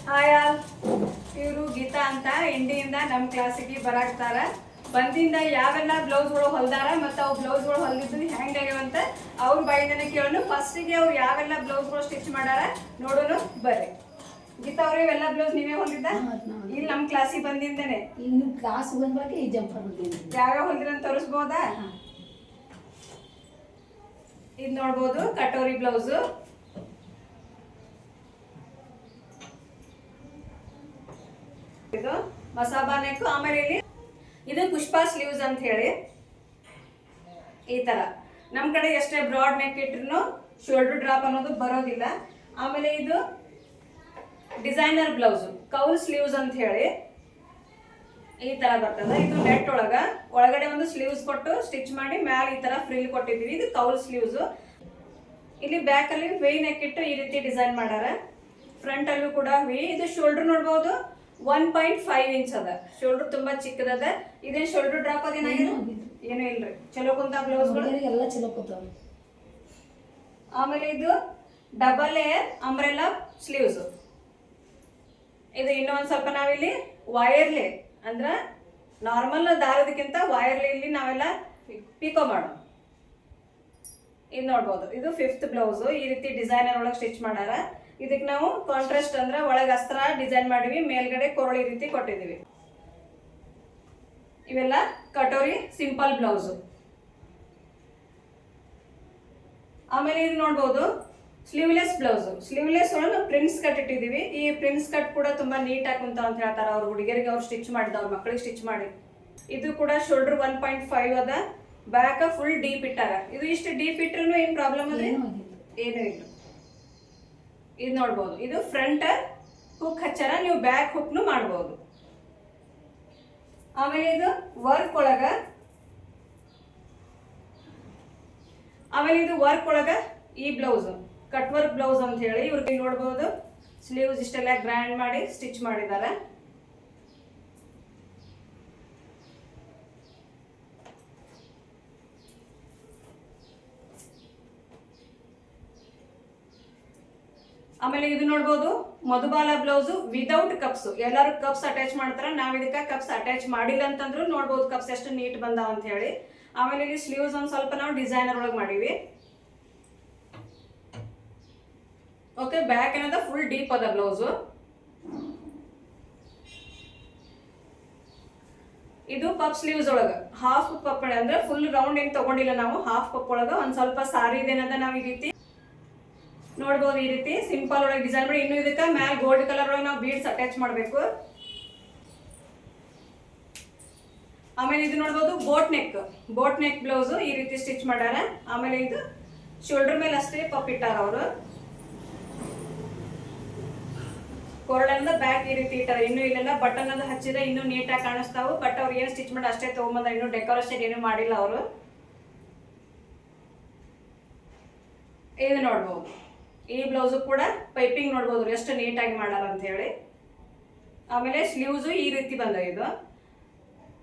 Hi all, ಇವರು ಗೀತಾ ಅಂತ ಇಂಡಿಯಿಂದ ನಮ್ಮ ಕ್ಲಾಸಿಗೆ ಬರಾಕ್ತಾರ. ಬಂದಿಂದ ಯಾವೆಲ್ಲ ಬ್ಲೌಸ್ಗಳು ಹೊಲ್ದಾರ ಮತ್ತು ಅವು ಬ್ಲೌಸ್ಗಳು ಹೊಲಿದ್ದು ಹೆಂಗಾಗ್ಯಾವ ಅಂತ ಅವ್ರ ಬಾಯಿಂದನೇ ಕೇಳೋಣ. ಫಸ್ಟಿಗೆ ಅವ್ರು ಯಾವೆಲ್ಲ ಬ್ಲೌಸ್ಗಳು ಸ್ಟಿಚ್ ಮಾಡ್ಯಾರ ನೋಡೋಣ ಬರ್ರಿ. ಗೀತಾ ಅವ್ರೆ, ಇವೆಲ್ಲ ಬ್ಲೌಸ್ ನೀವೇ ಹೊಲಿದ್ದ? ಇಲ್ಲಿ ನಮ್ಮ ಕ್ಲಾಸಿಗೆ ಬಂದಿಂದನೇ. ಈಗ ನಿಮ್ಮ ಕ್ಲಾಸ್ ಬಂದಾಗ ಈ ಜಂಪರ್ ಹೊಲಿದ್ದೀನಿ. ಯಾವ್ಯಾವ ಹೊಲಿದ್ರಿ ಅಂತ ತೋರಿಸ್ಬೋದಾ? ಇದು ನೋಡ್ಬೋದು, ಕಟೋರಿ ಬ್ಲೌಸು. ಇದು ಮಸಾಬಾ ನೆಕ್. ಆಮೇಲೆ ಇಲ್ಲಿ ಇದು ಪುಷ್ಪಾ ಸ್ಲೀವ್ಸ್ ಅಂತ ಹೇಳಿ ಈ ತರ ನಮ್ಮ ಕಡೆ ಎಷ್ಟೇ ಬ್ರಾಡ್ ನೆಕ್ ಇಟ್ರು ಶೋಲ್ಡರ್ ಡ್ರಾಪ್ ಅನ್ನೋದು ಬರೋದಿಲ್ಲ. ಆಮೇಲೆ ಇದು ಡಿಸೈನರ್ ಬ್ಲೌಸ್ ಕೌಲ್ ಸ್ಲೀವ್ಸ್ ಅಂತ ಹೇಳಿ ಈ ತರ ಬರ್ತದೆ. ಇದು ನೆಟ್ ಒಳಗಡೆ ಒಂದು ಸ್ಲೀವ್ಸ್ ಕೊಟ್ಟು ಸ್ಟಿಚ್ ಮಾಡಿ ಮ್ಯಾಲೆ ಈ ತರ ಫ್ರಿಲ್ ಕೊಟ್ಟಿದ್ದೀವಿ. ಇದು ಕೌಲ್ ಸ್ಲೀವ್ಸ್. ಇಲ್ಲಿ ಬ್ಯಾಕ್ ಅಲ್ಲಿ ವಿ ನೆಕ್ ಇಟ್ಟು ಈ ರೀತಿ ಡಿಸೈನ್ ಮಾಡ್ಯಾರ. ಫ್ರಂಟ್ ಅಲ್ಲೂ ಕೂಡ ವಿ. ಇದು ಶೋಲ್ಡರ್ ನೋಡ್ಬೋದು, 1.5 ಇಂಚ್ ಅದ. ಶೋಲ್ಡರ್ ತುಂಬಾ ಚಿಕ್ಕದದ. ಇದೇನ್ ಶೋಲ್ಡರ್ ಡ್ರಾಪ್ ಅದೇನಾಗಿಲ್ಲ, ಏನು ಇಲ್ರಿ. ಚಲೋ ಕುಂತ ಬ್ಲೌಸ್ಗಳು ಎಲ್ಲ ಚಲೋ ಕೂತಾವ. ಆಮೇಲೆ ಇದು ಡಬಲ್ ಲೇಯರ್ ಅಂಬ್ರೆಲಾ ಸ್ಲೀವ್ಸ್. ಇದು ಇನ್ನೊಂದು ಸ್ವಲ್ಪ ನಾವಿಲ್ಲಿ ವೈರ್ಲೆ ಅಂದ್ರ ನಾರ್ಮಲ್ ದಾರದಕ್ಕಿಂತ ವೈರ್ಲೆ ಇಲ್ಲಿ ನಾವೆಲ್ಲ ಪಿಕೋ ಮಾಡೋಣ. ಇದು ನೋಡ್ಬೋದು, ಇದು 5th ಬ್ಲೌಸ್. ಈ ರೀತಿ ಡಿಸೈನರ್ ಒಳಗೆ ಸ್ಟಿಚ್ ಮಾಡ್ಯಾರ. ಇದಕ್ಕೆ ನಾವು ಕಾಂಟ್ರಾಸ್ಟ್ ಅಂದ್ರೆ ಒಳಗೆ ಅಸ್ತ್ರ ಡಿಸೈನ್ ಮಾಡಿವಿ, ಮೇಲ್ಗಡೆ ಕೊರಳಿ ರೀತಿ ಕೊಟ್ಟಿದ್ದೀವಿ. ಇವೆಲ್ಲ ಕಟೋರಿ ಸಿಂಪಲ್ ಬ್ಲೌಸ್. ಆಮೇಲೆ ಇದು ನೋಡ್ಬೋದು ಸ್ಲೀವ್ಲೆಸ್ ಬ್ಲೌಸ್. ಸ್ಲೀವ್ಲೆಸ್ ಒಳಗೆ ಪ್ರಿನ್ಸ್ ಕಟ್ ಇಟ್ಟಿದ್ದೀವಿ. ಈ ಪ್ರಿನ್ಸ್ ಕಟ್ ಕೂಡ ತುಂಬಾ ನೀಟಾಗಿ ಕುಂತ ಅಂತ ಹೇಳ್ತಾರೆ ಅವ್ರ ಹುಡುಗಿಯರಿಗೆ. ಅವ್ರು ಸ್ಟಿಚ್ ಮಾಡಿದ, ಅವ್ರ ಮಕ್ಕಳಿಗೆ ಸ್ಟಿಚ್ ಮಾಡಿ. ಇದು ಕೂಡ ಶೋಲ್ಡರ್ 1.5 ಅದ. ಬ್ಯಾಕ್ ಫುಲ್ ಡೀಪ್ ಇಟ್ಟಾರ. ಇದು ಇಷ್ಟು ಡೀಪ್ ಇಟ್ರು ಏನ್ ಪ್ರಾಬ್ಲಮ್ ಅದ್ರಿ? ಏನೂ ಇಲ್ಲ. ಇದು ನೋಡ್ಬೋದು, ಇದು ಫ್ರಂಟ್ ಹುಕ್ ಹಚ್ಚಾರ. ನೀವು ಬ್ಯಾಕ್ ಹುಕ್ನು ಮಾಡ್ಬೋದು. ಆಮೇಲೆ ಇದು ವರ್ಕ್ ಒಳಗ ಈ ಬ್ಲೌಸ್ ಕಟ್ ವರ್ಕ್ ಬ್ಲೌಸ್ ಅಂತ ಹೇಳಿ ಇವ್ರಿಗೆ ನೋಡ್ಬೋದು. ಸ್ಲೀವ್ಸ್ ಇಷ್ಟೆಲ್ಲ ಗ್ರ್ಯಾಂಡ್ ಮಾಡಿ ಸ್ಟಿಚ್ ಮಾಡಿದ್ದಾರೆ. ಆಮೇಲೆ ಇದು ನೋಡ್ಬೋದು ಮಧುಬಾಲ ಬ್ಲೌಸ್ ವಿದೌಟ್ ಕಪ್ಸ್. ಎಲ್ಲರೂ ಕಪ್ಸ್ ಅಟ್ಯಾಚ್ ಮಾಡ್ತಾರ. ನಾವ್ ಇದಕ್ಕೆ ಕಪ್ಸ್ ಅಟ್ಯಾಚ್ ಮಾಡಿಲ್ಲ ಅಂತಂದ್ರು ನೋಡ್ಬೋದು ಕಪ್ಸ್ ಎಷ್ಟು ನೀಟ್ ಬಂದಾವ ಅಂತ ಹೇಳಿ. ಆಮೇಲೆ ಇಲ್ಲಿ ಸ್ಲೀವ್ಸ್ ಒಂದ್ ಸ್ವಲ್ಪ ನಾವು ಡಿಸೈನರ್ ಒಳಗೆ ಮಾಡಿವಿ. ಓಕೆ, ಬ್ಯಾಕ್ ಏನದ ಫುಲ್ ಡೀಪ್ ಅದ ಬ್ಲೌಸ್. ಇದು ಪಪ್ ಸ್ಲೀವ್ಸ್ ಒಳಗ ಹಾಫ್ ಪಪ್ ಅಂದ್ರೆ ಫುಲ್ ರೌಂಡ್ ಏನ್ ತಗೊಂಡಿಲ್ಲ ನಾವು. ಹಾಫ್ ಪಪ್ ಒಳಗ ಒಂದ್ ಸ್ವಲ್ಪ ಸಾರಿ ಇದೇನದ ನಾವ್ ಈ ರೀತಿ ನೋಡ್ಬೋದು. ಈ ರೀತಿ ಸಿಂಪಲ್ ಒಳಗೆ ಡಿಸೈನ್ ಮಾಡಿ. ಇನ್ನು ಇದಕ್ಕೆ ಮ್ಯಾಲ್ ಗೋಲ್ಡ್ ಕಲರ್ ಒಳಗೆ ನಾವು ಬೀಡ್ಸ್ ಅಟ್ಯಾಚ್ ಮಾಡಬೇಕು. ಆಮೇಲೆ ಇದು ನೋಡ್ಬೋದು ಬೋಟ್ ನೆಕ್ ಬ್ಲೌಸ್ ಈ ರೀತಿ ಸ್ಟಿಚ್ ಮಾಡ್ಯಾರ. ಆಮೇಲೆ ಇದು ಶೋಲ್ಡರ್ ಮೇಲೆ ಅಷ್ಟೇ ಪಪ್ ಇಟ್ಟಾರ ಅವರು. ಕೊರಳಿಂದ ಬ್ಯಾಕ್ ಈ ರೀತಿ ಇಟ್ಟಾರ. ಇನ್ನು ಇಲ್ಲೆಲ್ಲ ಬಟನ್ ಅದು ಹಚ್ಚಿದ್ರೆ ಇನ್ನೂ ನೀಟಾಗಿ ಕಾಣಿಸ್ತಾವು. ಬಟ್ ಅವ್ರು ಏನು ಸ್ಟಿಚ್ ಮಾಡಿ ಅಷ್ಟೇ ತಗೊಂಬಂದ್ರೆ ಇನ್ನೂ ಡೆಕೋರೇಷನ್ ಏನು ಮಾಡಿಲ್ಲ ಅವರು. ಇದು ನೋಡ್ಬೋದು, ಈ ಬ್ಲೌಸು ಕೂಡ ಪೈಪಿಂಗ್ ನೋಡ್ಬೋದು ಎಷ್ಟು ನೀಟಾಗಿ ಮಾಡ್ಯಾರ ಅಂತ ಹೇಳಿ. ಆಮೇಲೆ ಸ್ಲೀವ್ಸು ಈ ರೀತಿ ಬಂದ. ಇದು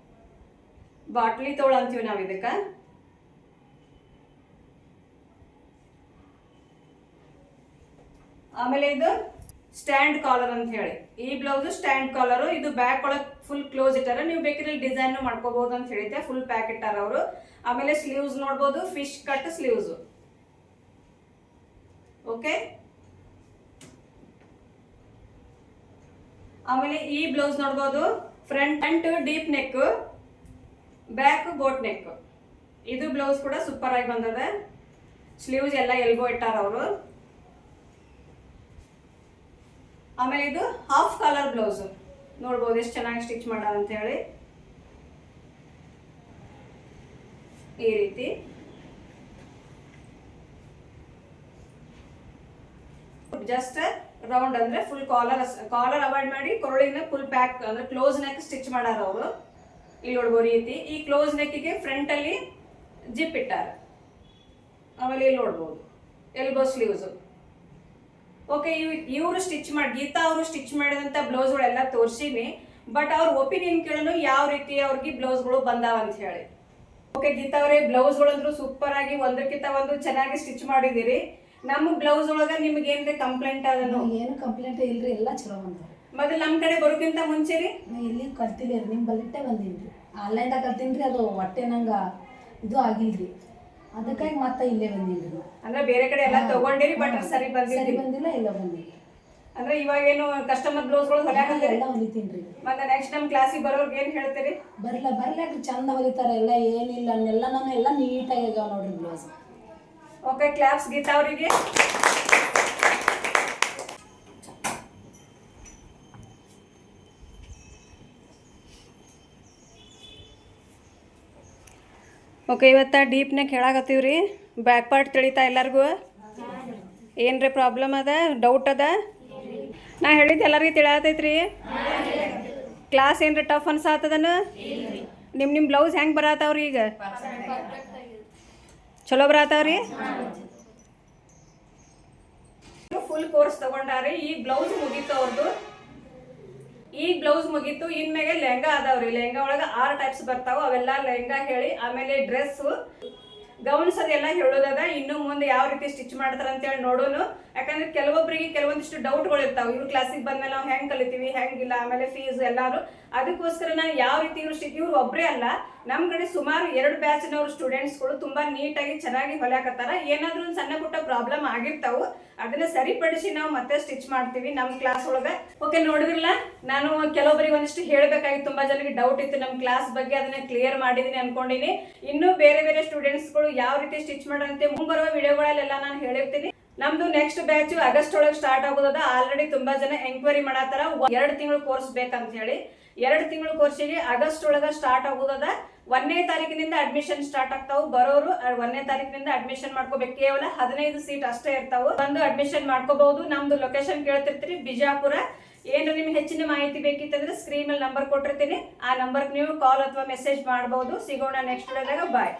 ಬಾಟ್ಲಿ ತೋಳ ಅಂತೀವಿ ನಾವು ಇದಕ್ಕೆ. ಆಮೇಲೆ ಇದು ಸ್ಟ್ಯಾಂಡ್ ಕಾಲರ್ ಅಂತ ಹೇಳಿ ಈ ಬ್ಲೌಸ್ ಸ್ಟ್ಯಾಂಡ್ ಕಾಲರ್. ಇದು ಬ್ಯಾಕ್ ಒಳಗೆ ಫುಲ್ ಕ್ಲೋಸ್ ಇಟ್ಟಾರ. ನೀವು ಬೇಕಿದ್ರೆ ಡಿಸೈನ್ ಮಾಡ್ಕೋಬಹುದು ಅಂತ ಹೇಳಿದ್ದೆ. ಫುಲ್ ಪ್ಯಾಕ್ ಇಟ್ಟಾರ ಅವರು. ಆಮೇಲೆ ಸ್ಲೀವ್ಸ್ ನೋಡ್ಬೋದು, ಫಿಶ್ ಕಟ್ ಸ್ಲೀವ್ಸ್. ಓಕೆ, ಆಮೇಲೆ ಈ ಬ್ಲೌಸ್ ನೋಡ್ಬೋದು front deep neck, back boat neck. ಇದು ಬ್ಲೌಸ್ ಕೂಡ ಸೂಪರ್ ಆಗಿ ಬಂದದ. ಸ್ಲೀವ್ಸ್ ಎಲ್ಲ ಎಲ್ಬೋ ಇಟ್ಟಾರ ಅವರು. ಆಮೇಲೆ ಇದು ಹಾಫ್ ಕಾಲರ್ ಬ್ಲೌಸ್ ನೋಡ್ಬೋದು ಎಷ್ಟು ಚೆನ್ನಾಗಿ ಸ್ಟಿಚ್ ಮಾಡ್ಯಾರ ಅಂತ ಹೇಳಿ. ಈ ರೀತಿ ಜಸ್ಟ್ ರೌಂಡ್ ಅಂದ್ರೆ ಫುಲ್ ಕಾಲರ್ ಅವಾಯ್ಡ್ ಮಾಡಿ ಕೊರಳಿನ ಫುಲ್ ಪ್ಯಾಕ್ ಅಂದ್ರೆ ಕ್ಲೋಸ್ ನೆಕ್ ಸ್ಟಿಚ್ ಮಾಡಾರ ಅವರು. ಇಲ್ಲಿ ನೋಡ್ಬೋದು ರೀತಿ. ಈ ಕ್ಲೋಸ್ ನೆಕ್ಕಿಗೆ ಫ್ರಂಟ್ ಅಲ್ಲಿ ಜಿಪ್ ಇಟ್ಟಾರ. ಆಮೇಲೆ ಇಲ್ಲಿ ನೋಡ್ಬೋದು ಎಲ್ಬೋ ಸ್ಲೀವ್ಸ್. ಓಕೆ, ಇವರು ಸ್ಟಿಚ್ ಮಾಡಿ ಗೀತಾ ಅವರು ಸ್ಟಿಚ್ ಮಾಡಿದಂತ ಬ್ಲೌಸ್ಗಳೆಲ್ಲ ತೋರಿಸಿನಿ. ಬಟ್ ಅವ್ರ ಒಪಿನಿಯನ್ ಕೇಳೋಣ ಯಾವ ರೀತಿ ಅವ್ರಿಗೆ ಬ್ಲೌಸ್ಗಳು ಬಂದಾವ ಅಂತ ಹೇಳಿ. ಓಕೆ ಗೀತಾ ಅವರೇ, ಬ್ಲೌಸ್ಗಳಂದ್ರೂ ಸೂಪರ್ ಆಗಿ ಒಂದಕ್ಕಿಂತ ಒಂದು ಚೆನ್ನಾಗಿ ಸ್ಟಿಚ್ ಮಾಡಿದಿರಿ. ನಮ್ಮ ಬ್ಲೌಸ್ ಒಳಗ ನಿಮ್ಗೆ ಏನ್ರಿ ಕಂಪ್ಲೇಂಟ್ ಅದನ್ನು ಏನು ಕಂಪ್ಲೇಂಟ್ ಇಲ್ರಿ, ಎಲ್ಲ ಚಲೋ ಬಂದವ್ರಿ. ಮೊದಲು ನಮ್ಮ ಕಡೆ ಬರೋಕ್ಕಿಂತ ಮುಂಚೆ ರೀ ನಾ ಇಲ್ಲಿ ಕಲ್ತಿಲ್ಲ ರೀ, ನಿಮ್ಮ ಬಲ್ಲಿಟ್ಟೆ ಬಂದೀನಿ ರೀ. ಆನ್ಲೈನ್ದಾಗ ಕಲ್ತೀನಿ ರೀ, ಅದು ಹೊಟ್ಟೆ ನಂಗೆ ಇದು ಆಗಿಲ್ರಿ, ಅದಕ್ಕಾಗಿ ಮತ್ತೆ ಇಲ್ಲೇ ಬಂದೀನಿ ರೀ. ಅಂದ್ರೆ ಬೇರೆ ಕಡೆ ಎಲ್ಲ ತಗೊಂಡಿರಿ, ಬಟ್ ಸರಿ ಸರಿ ಬಂದಿಲ್ಲ. ಬಂದಿಲ್ಲ, ಇಲ್ಲ ಬಂದಿಲ್ಲ. ಅಂದ್ರೆ ಇವಾಗೇನು ಕಸ್ಟಮರ್ ಬ್ಲೌಸ್ಗಳು ಹೊಲ್ಯಾಕತ್ತೀರಿ? ಎಲ್ಲ ಹೊಲಿತೀನಿ ರೀ. ಮತ್ತೆ ನೆಕ್ಸ್ಟ್ ನಮ್ಮ ಕ್ಲಾಸಿಗೆ ಬರೋರ್ಗೆ ಏನು ಹೇಳ್ತೀರಿ? ಬರ್ಲಾಕ್ರಿ, ಚಂದ ಹೊಲಿತಾರೆ ಎಲ್ಲ, ಏನಿಲ್ಲ ಅನ್ನೆಲ್ಲ, ನಾನು ಎಲ್ಲ ನೀಟಾಗಿ ಆಗ್ಯಾವ ನೋಡ್ರಿ ಬ್ಲೌಸ್. ಓಕೆ, ಕ್ಲಾಪ್ಸ್ ಗೀತಾ ಅವರಿಗೆ. ಓಕೆ, ಇವತ್ತು ಡೀಪ್ನಾಗ ಹೇಳಾಕತ್ತೀವಿ ರೀ. ಬ್ಯಾಕ್ ಪಾರ್ಟ್ ತಿಳಿತಾ ಎಲ್ಲರಿಗೂ? ಏನ್ರಿ ಪ್ರಾಬ್ಲಮ್ ಅದ, ಡೌಟ್ ಅದ? ನಾ ಹೇಳಿದ್ದು ಎಲ್ಲರಿಗೂ ತಿಳಿಯತೈತ್ರಿ? ಕ್ಲಾಸ್ ಏನ್ರಿ ಟಫ್ ಅನ್ಸಾತದನ? ನಿಮ್ಮ ಬ್ಲೌಸ್ ಹೆಂಗೆ ಬರತ್ತಾವ್ರಿ? ಈಗ ಚಲೋ ಬರತ್ತಾವ್ರಿ? Full course ತಗೊಂಡಾರಿ. ಈಗ ಬ್ಲೌಸ್ ಮುಗೀತು ಅವ್ರದ್ದು. ಈಗ ಬ್ಲೌಸ್ ಮುಗೀತು. ಇನ್ಮೇಲೆ ಲೆಹಂಗಾ ಅದಾವ್ರಿ. ಲೆಹಂಗಾ ಒಳಗೆ 6 ಟೈಪ್ಸ್ ಬರ್ತಾವ. ಅವೆಲ್ಲ ಲೆಹಂಗಾ ಹೇಳಿ, ಆಮೇಲೆ ಡ್ರೆಸ್ಸು, ಗೌನ್ಸ್ ಅದೆಲ್ಲ ಹೇಳೋದದ. ಇನ್ನು ಮುಂದೆ ಯಾವ ರೀತಿ ಸ್ಟಿಚ್ ಮಾಡ್ತಾರ ಅಂತೇಳಿ ನೋಡೋನು. ಯಾಕಂದ್ರೆ ಕೆಲವೊಬ್ಬರಿಗೆ ಕೆಲವೊಂದಿಷ್ಟು ಡೌಟ್ಗಳು ಇರ್ತಾವೆ. ಇವ್ರು ಕ್ಲಾಸಿಗೆ ಬಂದ್ಮೇಲೆ ನಾವು ಹೆಂಗೆ ಕಲಿತೀವಿ, ಹೆಂಗಿಲ್ಲ, ಆಮೇಲೆ ಫೀಸ್ ಎಲ್ಲಾರು. ಅದಕ್ಕೋಸ್ಕರ ನಾನು ಯಾವ ರೀತಿ ಇವ್ರು ಒಬ್ಬರೇ ಅಲ್ಲ, ನಮ್ಮ ಕಡೆ ಸುಮಾರು 2 ಬ್ಯಾಚ್ನವ್ರು ಸ್ಟೂಡೆಂಟ್ಸ್ಗಳು ತುಂಬಾ ನೀಟಾಗಿ ಚೆನ್ನಾಗಿ ಹೊಲ್ಯಾಕತ್ತಾರ. ಏನಾದ್ರೂ ಒಂದು ಸಣ್ಣ ಪುಟ್ಟ ಪ್ರಾಬ್ಲಮ್ ಆಗಿರ್ತಾವು, ಅದನ್ನ ಸರಿಪಡಿಸಿ ನಾವು ಮತ್ತೆ ಸ್ಟಿಚ್ ಮಾಡ್ತೀವಿ ನಮ್ಮ ಕ್ಲಾಸ್ ಒಳಗೆ. ಓಕೆ, ನೋಡಿದ್ರಲ್ಲ, ನಾನು ಕೆಲವೊಬ್ಬರಿಗೆ ಒಂದಿಷ್ಟು ಹೇಳಬೇಕಾಗಿತ್ತು. ತುಂಬಾ ಜನರಿಗೆ ಡೌಟ್ ಇತ್ತು ನಮ್ಮ ಕ್ಲಾಸ್ ಬಗ್ಗೆ, ಅದನ್ನ ಕ್ಲಿಯರ್ ಮಾಡಿದೀನಿ ಅನ್ಕೊಂಡಿನಿ. ಇನ್ನೂ ಬೇರೆ ಬೇರೆ ಸ್ಟೂಡೆಂಟ್ಸ್ಗಳು ಯಾವ ರೀತಿ ಸ್ಟಿಚ್ ಮಾಡೋದಂತೆ ಮುಂಬರುವ ವಿಡಿಯೋಗಳಲ್ಲೆಲ್ಲ ನಾನು ಹೇಳಿರ್ತೀನಿ. ನಮ್ದು ನೆಕ್ಸ್ಟ್ ಬ್ಯಾಚ್ ಆಗಸ್ಟ್ ಒಳಗೆ ಸ್ಟಾರ್ಟ್ ಆಗೋದ. ಆಲ್ರೆಡಿ ತುಂಬಾ ಜನ ಎಂಕ್ವೈರಿ ಮಾಡತ್ತಾರ 2 ತಿಂಗಳು ಕೋರ್ಸ್ ಬೇಕಂತ ಹೇಳಿ. 2 ತಿಂಗಳು ಕೋರ್ಸಿಗೆ ಆಗಸ್ಟ್ ಒಳಗೆ ಸ್ಟಾರ್ಟ್ ಆಗೋದ. 1ನೇ ತಾರೀಕಿನಿಂದ ಅಡ್ಮಿಷನ್ ಸ್ಟಾರ್ಟ್ ಆಗ್ತಾವು. ಬರೋರು 1ನೇ ತಾರೀಕಿನಿಂದ ಅಡ್ಮಿಷನ್ ಮಾಡ್ಕೋಬೇಕು. ಕೇವಲ 15 ಸೀಟ್ ಅಷ್ಟೇ ಇರ್ತಾವು. ಬಂದು ಅಡ್ಮಿಷನ್ ಮಾಡ್ಕೋಬಹುದು. ನಮ್ದು ಲೊಕೇಶನ್ ಕೇಳ್ತಿರ್ತೀರಿ, ಬಿಜಾಪುರ. ಏನು ನಿಮ್ಗೆ ಹೆಚ್ಚಿನ ಮಾಹಿತಿ ಬೇಕಿತ್ತಂದ್ರೆ ಸ್ಕ್ರೀನ್ ಮೇಲೆ ನಂಬರ್ ಕೊಟ್ಟಿರ್ತೀನಿ. ಆ ನಂಬರ್ಗೆ ನೀವು ಕಾಲ್ ಅಥವಾ ಮೆಸೇಜ್ ಮಾಡಬಹುದು. ಸಿಗೋಣ ನೆಕ್ಸ್ಟ್ ವಿಡಿಯೋದಾಗ. ಬಾಯ್.